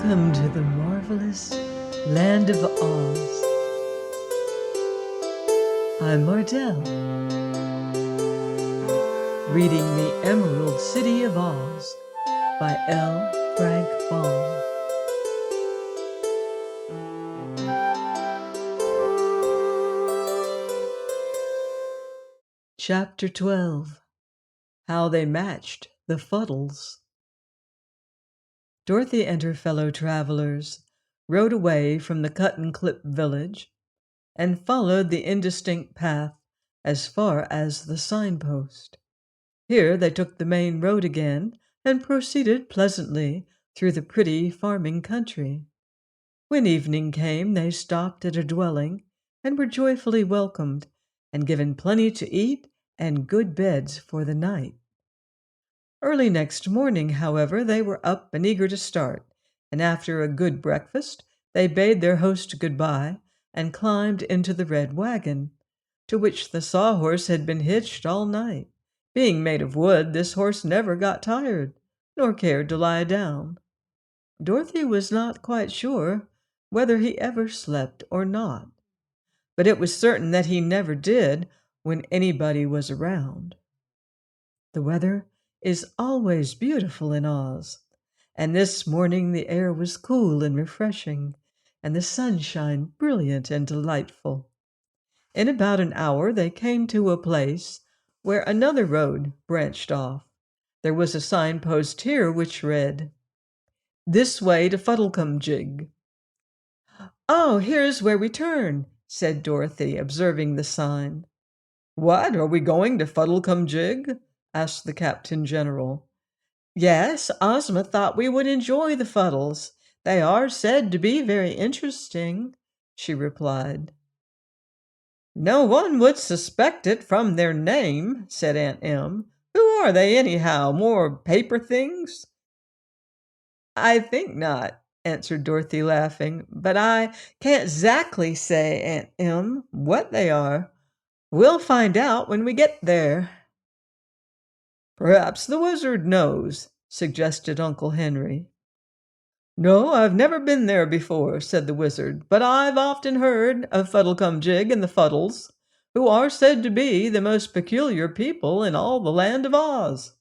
Welcome to the marvelous land of Oz. I'm Mardell, reading The Emerald City of Oz by L. Frank Baum. Chapter 12. How They Matched the Fuddles. Dorothy and her fellow travelers rode away from the cut-and-clip village and followed the indistinct path as far as the signpost. Here they took the main road again and proceeded pleasantly through the pretty farming country. When evening came, they stopped at a dwelling and were joyfully welcomed and given plenty to eat and good beds for the night. Early next morning, however, they were up and eager to start, and after a good breakfast, they bade their host good-bye and climbed into the red wagon, to which the sawhorse had been hitched all night. Being made of wood, this horse never got tired, nor cared to lie down. Dorothy was not quite sure whether he ever slept or not, but it was certain that he never did when anybody was around. The weather is always beautiful in Oz, and this morning the air was cool and refreshing, and the sunshine brilliant and delightful. In about an hour they came to a place where another road branched off. There was a signpost here which read, "This way to Fuddlecumjig." "Oh, here's where we turn," said Dorothy, observing the sign. "What, are we going to Fuddlecumjig?" asked the Captain General. "Yes, Ozma thought we would enjoy the Fuddles. They are said to be very interesting," she replied. "No one would suspect it from their name," said Aunt Em. "Who are they, anyhow? More paper things?" "I think not," answered Dorothy, laughing. "But I can't exactly say, Aunt Em, what they are. We'll find out when we get there." "Perhaps the wizard knows," suggested Uncle Henry. "No, I've never been there before," said the wizard, "but I've often heard of Fuddlecumjig and the Fuddles, who are said to be the most peculiar people in all the land of Oz."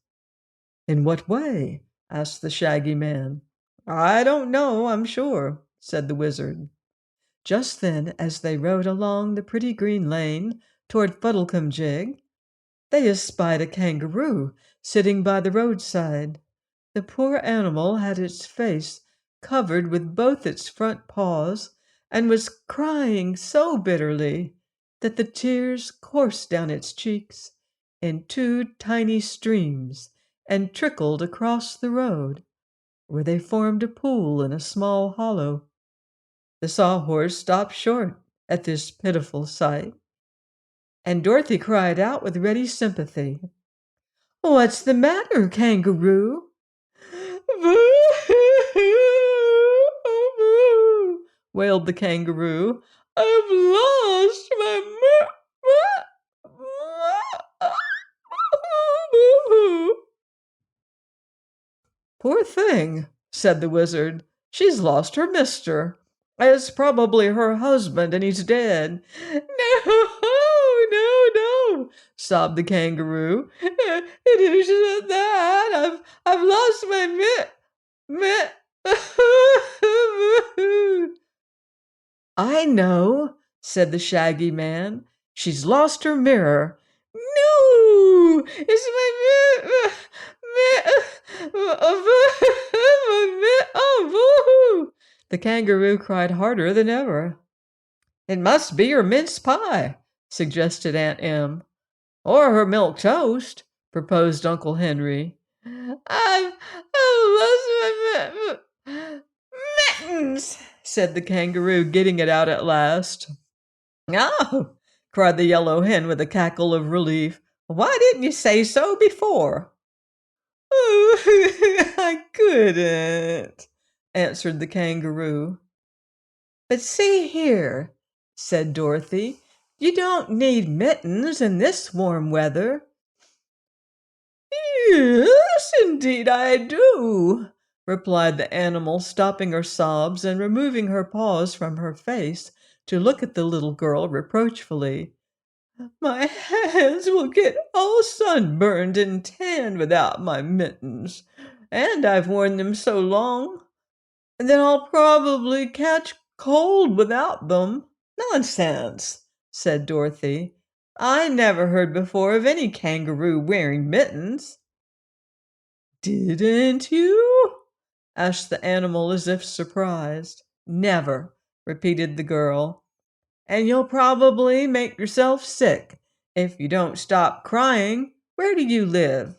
"In what way?" asked the Shaggy Man. "I don't know, I'm sure," said the wizard. Just then, as they rode along the pretty green lane toward Fuddlecumjig, they espied a kangaroo sitting by the roadside. The poor animal had its face covered with both its front paws and was crying so bitterly that the tears coursed down its cheeks in two tiny streams and trickled across the road, where they formed a pool in a small hollow. The sawhorse stopped short at this pitiful sight, and Dorothy cried out with ready sympathy, "What's the matter, kangaroo?" "Boo-hoo-hoo-hoo," wailed the kangaroo. "I've lost my "Poor thing," said the wizard. "She's lost her mister. It's probably her husband, and he's dead." "No, no, sobbed the kangaroo. "It isn't that. I've lost my mitt." "I know," said the Shaggy Man. "She's lost her mirror." "No, it's my oh, boo!" The kangaroo cried harder than ever. "It must be her mince pie," suggested Aunt Em. "Or her milk toast," proposed Uncle Henry. I've lost my mittens," said the kangaroo, getting it out at last. "Oh!" cried the yellow hen with a cackle of relief. "Why didn't you say so before?" "Oh, I couldn't," answered the kangaroo. "But see here," said Dorothy, "you don't need mittens in this warm weather." "Yes, indeed I do," replied the animal, stopping her sobs and removing her paws from her face to look at the little girl reproachfully. My hands will get all sunburned and tanned without my mittens, and I've worn them so long that I'll probably catch cold without them. Nonsense, said Dorothy. I never heard before of any kangaroo wearing mittens. Didn't you? Asked the animal as if surprised. Never, repeated the girl. And you'll probably make yourself sick if you don't stop crying. Where do you live?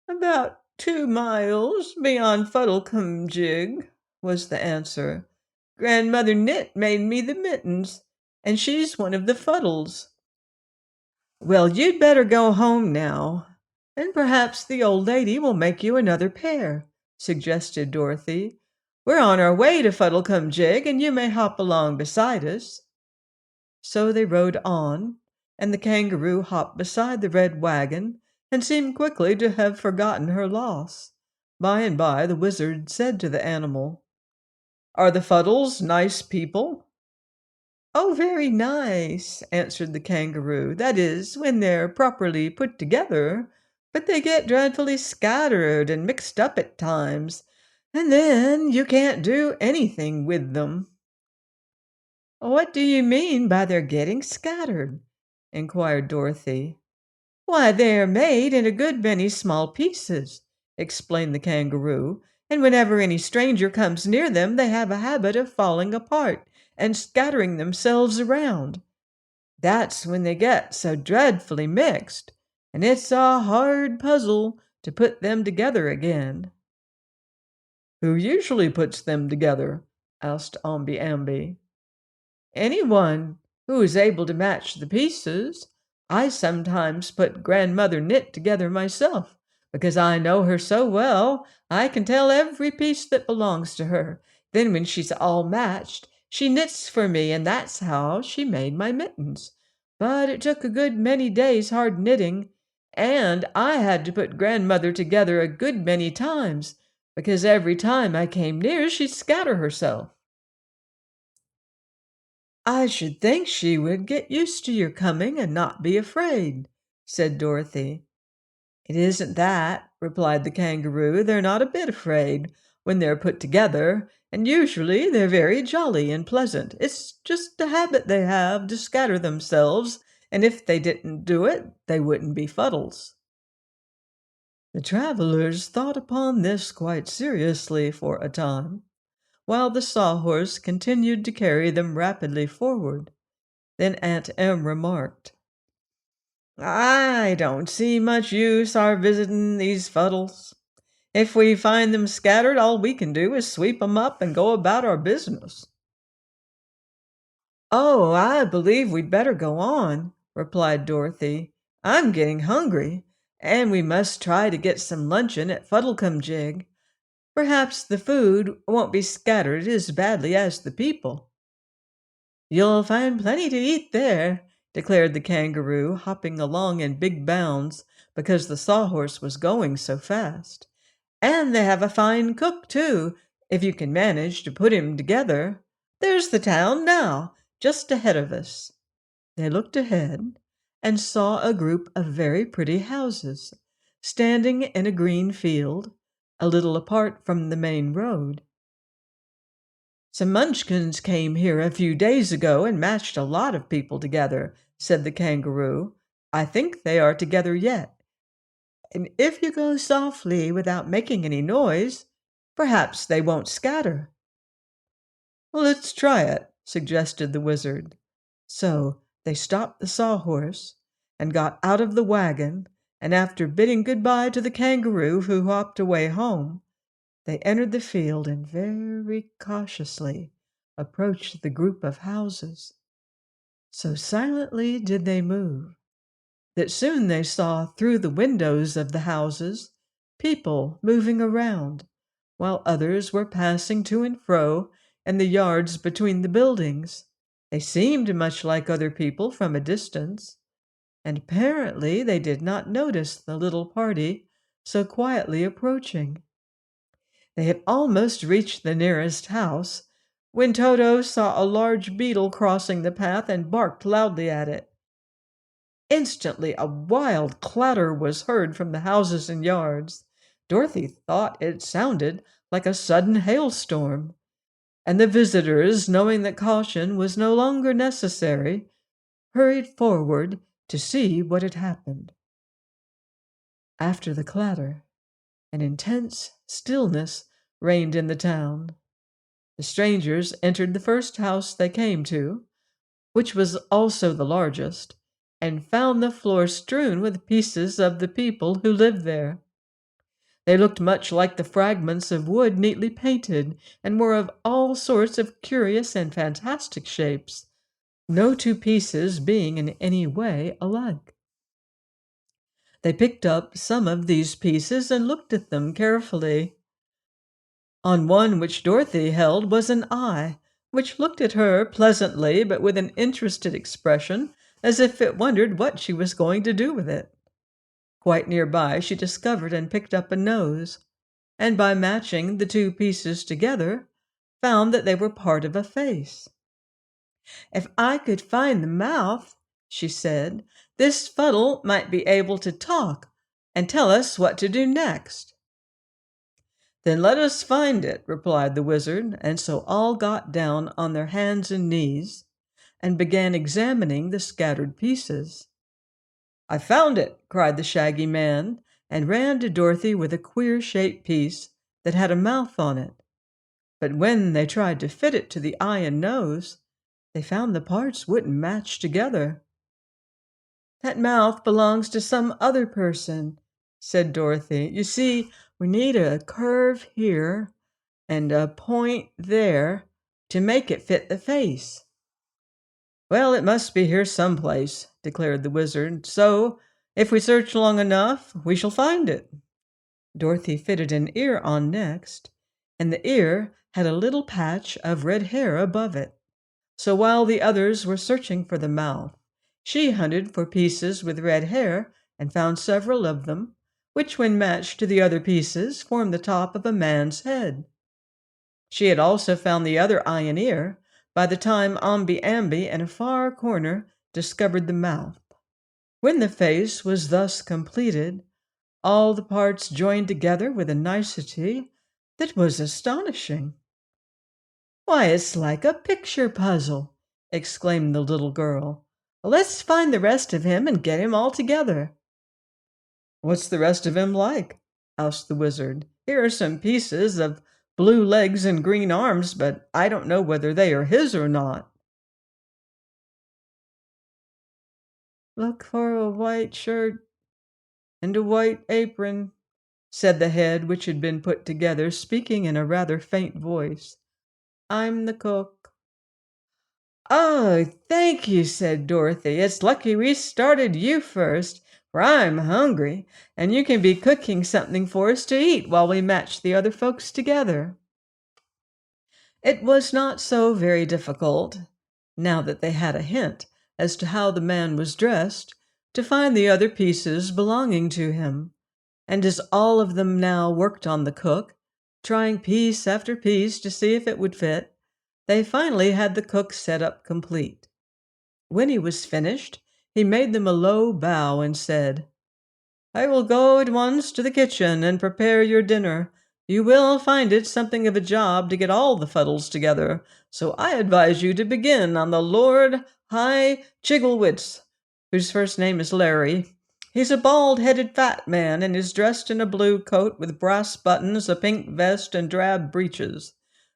About 2 miles beyond Fuddlecumjig, was the answer. Grandmother Knit made me the mittens, and she's one of the Fuddles. Well, you'd better go home now, and perhaps the old lady will make you another pair, suggested Dorothy. We're on our way to Fuddlecumjig, and you may hop along beside us. So they rode on, and the kangaroo hopped beside the red wagon and seemed quickly to have forgotten her loss. By and by the wizard said to the animal, Are the Fuddles nice people? Oh, very nice, answered the kangaroo. That is, when they're properly put together, but they get dreadfully scattered and mixed up at times, and then you can't do anything with them. What do you mean by their getting scattered? Inquired Dorothy. Why, they're made in a good many small pieces, explained the kangaroo, and whenever any stranger comes near them, they have a habit of falling apart and scattering themselves around. That's when they get so dreadfully mixed, and it's a hard puzzle to put them together again. Who usually puts them together? Asked Omby Amby. Anyone who is able to match the pieces. I sometimes put Grandmother Knit together myself, because I know her so well I can tell every piece that belongs to her. Then when she's all matched, she knits for me, and that's how she made my mittens. But it took a good many days' hard knitting, and I had to put Grandmother together a good many times, because every time I came near she'd scatter herself. I should think she would get used to your coming and not be afraid, said Dorothy. It isn't that, replied the kangaroo. They're not a bit afraid when they're put together, and usually they're very jolly and pleasant. It's just a habit they have to scatter themselves, and if they didn't do it, they wouldn't be Fuddles. The travelers thought upon this quite seriously for a time, while the sawhorse continued to carry them rapidly forward. Then Aunt Em remarked, I don't see much use our visitin' these Fuddles. If we find them scattered, all we can do is sweep 'em up and go about our business. Oh, I believe we'd better go on, replied Dorothy. I'm getting hungry, and we must try to get some luncheon at Fuddlecumjig. Perhaps the food won't be scattered as badly as the people. You'll find plenty to eat there, declared the kangaroo, hopping along in big bounds because the sawhorse was going so fast. And they have a fine cook, too, if you can manage to put him together. There's the town now, just ahead of us. They looked ahead and saw a group of very pretty houses, standing in a green field, a little apart from the main road. Some Munchkins came here a few days ago and matched a lot of people together, said the kangaroo. I think they are together yet. And if you go softly without making any noise, perhaps they won't scatter. Let's try it, suggested the wizard. So they stopped the sawhorse and got out of the wagon, and after bidding good-bye to the kangaroo who hopped away home, they entered the field and very cautiously approached the group of houses. So silently did they move that soon they saw through the windows of the houses people moving around, while others were passing to and fro in the yards between the buildings. They seemed much like other people from a distance, and apparently they did not notice the little party so quietly approaching. They had almost reached the nearest house when Toto saw a large beetle crossing the path and barked loudly at it. Instantly, a wild clatter was heard from the houses and yards. Dorothy thought it sounded like a sudden hailstorm, and the visitors, knowing that caution was no longer necessary, hurried forward to see what had happened. After the clatter, an intense stillness reigned in the town. The strangers entered the first house they came to, which was also the largest, and found the floor strewn with pieces of the people who lived there. They looked much like the fragments of wood neatly painted, and were of all sorts of curious and fantastic shapes, no two pieces being in any way alike. They picked up some of these pieces and looked at them carefully. On one which Dorothy held was an eye, which looked at her pleasantly but with an interested expression, as if it wondered what she was going to do with it. Quite nearby she discovered and picked up a nose, and by matching the two pieces together, found that they were part of a face. "If I could find the mouth," she said, "this fuddle might be able to talk and tell us what to do next." "Then let us find it," replied the wizard, and so all got down on their hands and knees and began examining the scattered pieces. "I found it!" cried the Shaggy Man, and ran to Dorothy with a queer-shaped piece that had a mouth on it. But when they tried to fit it to the eye and nose, they found the parts wouldn't match together. "That mouth belongs to some other person," said Dorothy. "You see, we need a curve here and a point there to make it fit the face." "Well, it must be here someplace," declared the wizard. "So, if we search long enough, we shall find it." Dorothy fitted an ear on next, and the ear had a little patch of red hair above it. So while the others were searching for the mouth, she hunted for pieces with red hair and found several of them, which when matched to the other pieces formed the top of a man's head. She had also found the other eye and ear by the time Omby Amby in a far corner discovered the mouth. When the face was thus completed, all the parts joined together with a nicety that was astonishing. "Why, it's like a picture puzzle!" exclaimed the little girl. "Let's find the rest of him and get him all together." "What's the rest of him like?" asked the wizard. "Here are some pieces of blue legs and green arms, but I don't know whether they are his or not." "Look for a white shirt and a white apron," said the head which had been put together, speaking in a rather faint voice. "I'm the cook." "Oh, thank you," said Dorothy. "It's lucky we started you first, for I'm hungry, and you can be cooking something for us to eat while we match the other folks together." It was not so very difficult, now that they had a hint as to how the man was dressed, to find the other pieces belonging to him, and as all of them now worked on the cook, trying piece after piece to see if it would fit, they finally had the cook set up complete. When he was finished, he made them a low bow and said, "I will go at once to the kitchen and prepare your dinner. You will find it something of a job to get all the fuddles together, so I advise you to begin on the Lord High Chigglewitz, whose first name is Larry. He's a bald-headed fat man and is dressed in a blue coat with brass buttons, a pink vest, and drab breeches.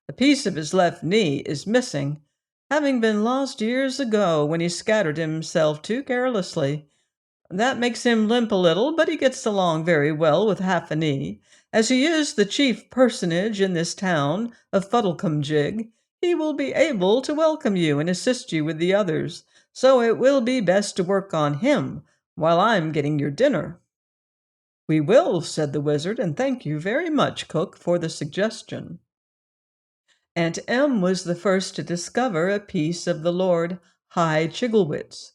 A piece of his left knee is missing, having been lost years ago when he scattered himself too carelessly. That makes him limp a little, but he gets along very well with half a knee. As he is the chief personage in this town of Fuddlecumjig, he will be able to welcome you and assist you with the others, so it will be best to work on him while I'm getting your dinner." "We will," said the wizard, "and thank you very much, cook, for the suggestion." Aunt Em was the first to discover a piece of the Lord High Chigglewitz.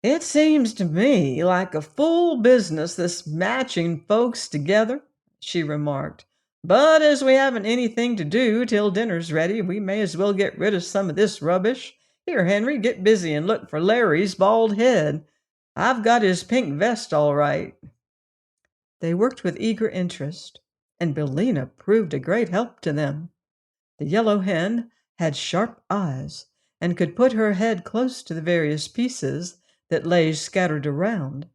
"It seems to me like a full business, this matching folks together," she remarked. But as we haven't anything to do till dinner's ready, we may as well get rid of some of this rubbish. Here, Henry, get busy and look for Larry's bald head. I've got his pink vest all right." They worked with eager interest, and Billina proved a great help to them. The yellow hen had sharp eyes and could put her head close to the various pieces that lay scattered around.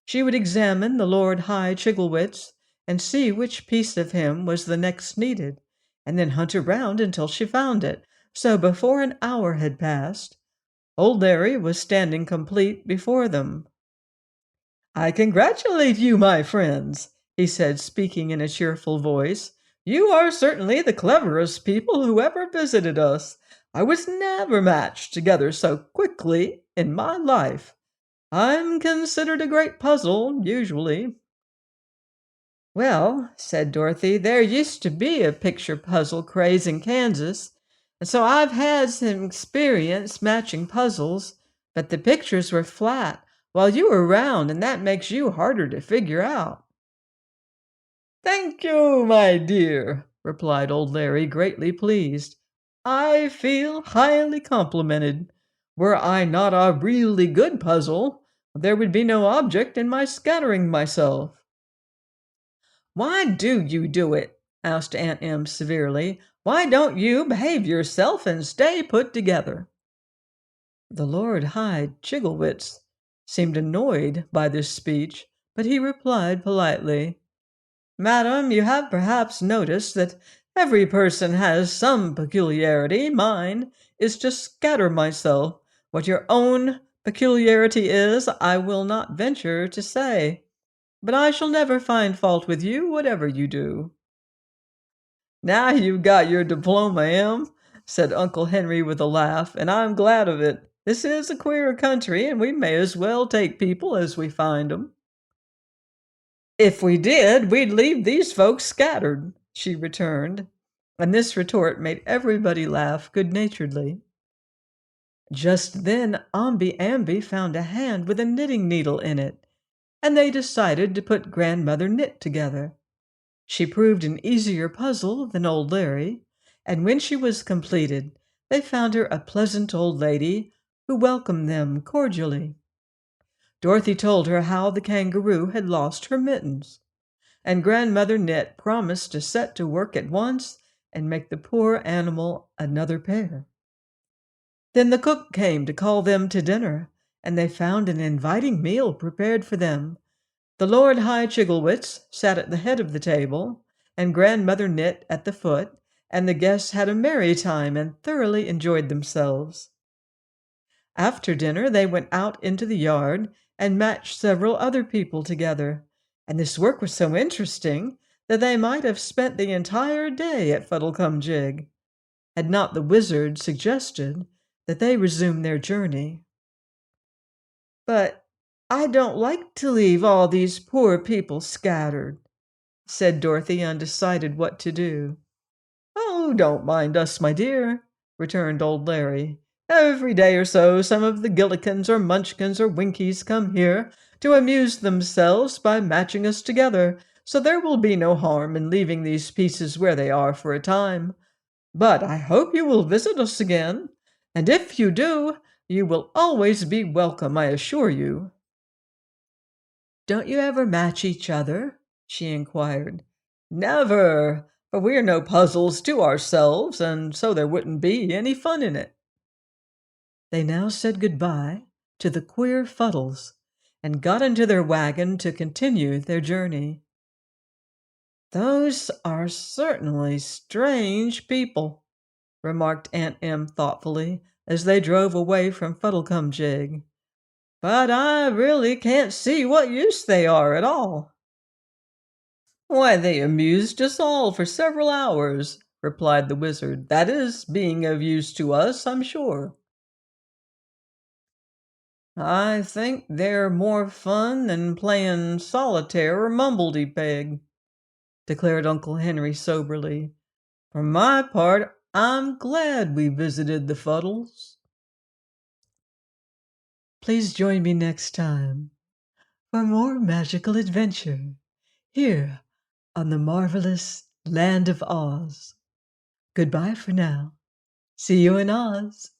She would examine the Lord High Chigglewitz and see which piece of him was the next needed, and then hunt around until she found it. So before an hour had passed, old Larry was standing complete before them. "I congratulate you, my friends," he said, speaking in a cheerful voice. "You are certainly the cleverest people who ever visited us. I was never matched together so quickly in my life. I'm considered a great puzzle, usually." "Well," said Dorothy, "there used to be a picture puzzle craze in Kansas, and so I've had some experience matching puzzles, but the pictures were flat while you were round, and that makes you harder to figure out." "Thank you, my dear," replied old Larry, greatly pleased. "I feel highly complimented. Were I not a really good puzzle, there would be no object in my scattering myself." "Why do you do it?" asked Aunt Em severely. "Why don't you behave yourself and stay put together?" The Lord High Chigglewitz seemed annoyed by this speech, but he replied politely, "Madam, you have perhaps noticed that every person has some peculiarity. Mine is to scatter myself. What your own peculiarity is, I will not venture to say. But I shall never find fault with you, whatever you do." "Now you've got your diploma, Em," said Uncle Henry with a laugh, "and I'm glad of it. This is a queer country, and we may as well take people as we find 'em." "If we did, we'd leave these folks scattered," she returned, and this retort made everybody laugh good-naturedly. Just then Omby Amby found a hand with a knitting needle in it, and they decided to put Grandmother Knit together. She proved an easier puzzle than old Larry, and when she was completed, they found her a pleasant old lady who welcomed them cordially. Dorothy told her how the kangaroo had lost her mittens, and Grandmother Knit promised to set to work at once and make the poor animal another pair. Then the cook came to call them to dinner, and they found an inviting meal prepared for them. The Lord High Chigglewitz sat at the head of the table, and Grandmother Knit at the foot, and the guests had a merry time and thoroughly enjoyed themselves. After dinner they went out into the yard and matched several other people together, and this work was so interesting that they might have spent the entire day at Fuddlecumjig, had not the wizard suggested that they resume their journey. "But I don't like to leave all these poor people scattered," said Dorothy, undecided what to do. "Oh, don't mind us, my dear," returned old Larry. "Every day or so some of the Gillikins or Munchkins or Winkies come here to amuse themselves by matching us together, so there will be no harm in leaving these pieces where they are for a time. But I hope you will visit us again, and if you do, you will always be welcome, I assure you." "Don't you ever match each other?" she inquired. "Never, for we are no puzzles to ourselves, and so there wouldn't be any fun in it." They now said good-bye to the queer Fuddles and got into their wagon to continue their journey. "Those are certainly strange people," remarked Aunt Em thoughtfully as they drove away from Fuddlecumjig. "But I really can't see what use they are at all." "Why, they amused us all for several hours," replied the wizard. "That is, being of use to us, I'm sure." "I think they're more fun than playing solitaire or mumbledy-peg," declared Uncle Henry soberly. "For my part, I'm glad we visited the Fuddles." Please join me next time for more magical adventure here on the marvelous land of Oz. Goodbye for now. See you in Oz.